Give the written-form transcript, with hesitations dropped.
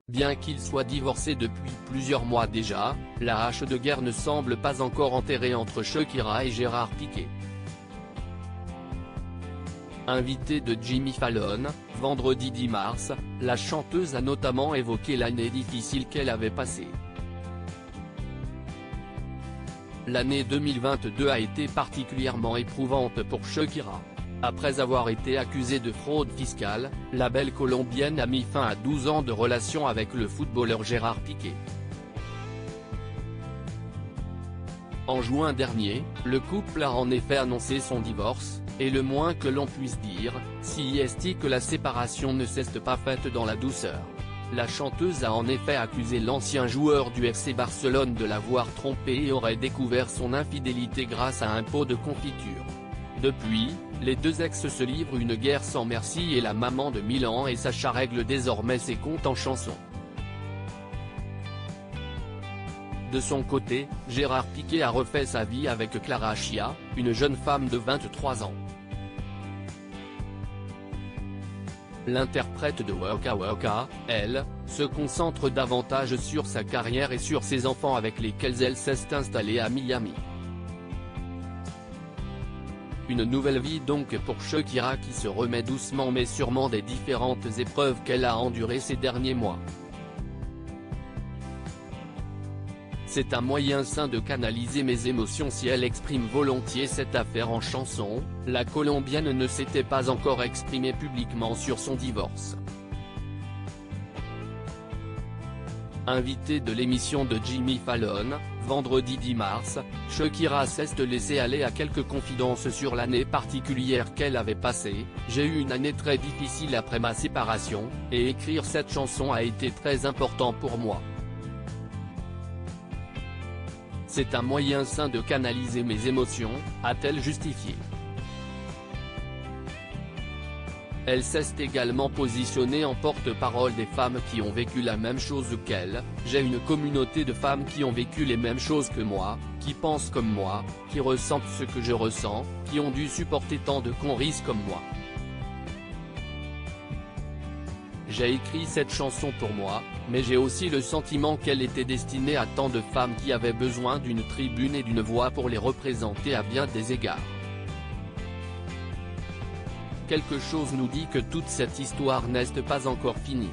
Bien qu'ils soient divorcés depuis plusieurs mois déjà, la hache de guerre ne semble pas encore enterrée entre Shakira et Gérard Piqué. Invitée de Jimmy Fallon, vendredi 10 mars, la chanteuse a notamment évoqué l'année difficile qu'elle avait passée. L'année 2022 a été particulièrement éprouvante pour Shakira. Après avoir été accusée de fraude fiscale, la belle colombienne a mis fin à 12 ans de relation avec le footballeur Gérard Piqué. En juin dernier, le couple a en effet annoncé son divorce, et le moins que l'on puisse dire, si est que la séparation ne s'est pas faite dans la douceur. La chanteuse a en effet accusé l'ancien joueur du FC Barcelone de l'avoir trompé et aurait découvert son infidélité grâce à un pot de confiture. Depuis, les deux ex se livrent une guerre sans merci et la maman de Milan et Sacha règle désormais ses comptes en chanson. De son côté, Gérard Piqué a refait sa vie avec Clara Chia, une jeune femme de 23 ans. L'interprète de Waka Waka, elle, se concentre davantage sur sa carrière et sur ses enfants avec lesquels elle s'est installée à Miami. Une nouvelle vie donc pour Shakira qui se remet doucement mais sûrement des différentes épreuves qu'elle a endurées ces derniers mois. C'est un moyen sain de canaliser mes émotions si elle exprime volontiers cette affaire en chanson. La Colombienne ne s'était pas encore exprimée publiquement sur son divorce. Invitée de l'émission de Jimmy Fallon, vendredi 10 mars, Shakira s'est laissée aller à quelques confidences sur l'année particulière qu'elle avait passée. J'ai eu une année très difficile après ma séparation, et écrire cette chanson a été très important pour moi. C'est un moyen sain de canaliser mes émotions, a-t-elle justifié. Elle s'est également positionnée en porte-parole des femmes qui ont vécu la même chose qu'elle. J'ai une communauté de femmes qui ont vécu les mêmes choses que moi, qui pensent comme moi, qui ressentent ce que je ressens, qui ont dû supporter tant de conneries comme moi. J'ai écrit cette chanson pour moi, mais j'ai aussi le sentiment qu'elle était destinée à tant de femmes qui avaient besoin d'une tribune et d'une voix pour les représenter à bien des égards. Quelque chose nous dit que toute cette histoire n'est pas encore finie.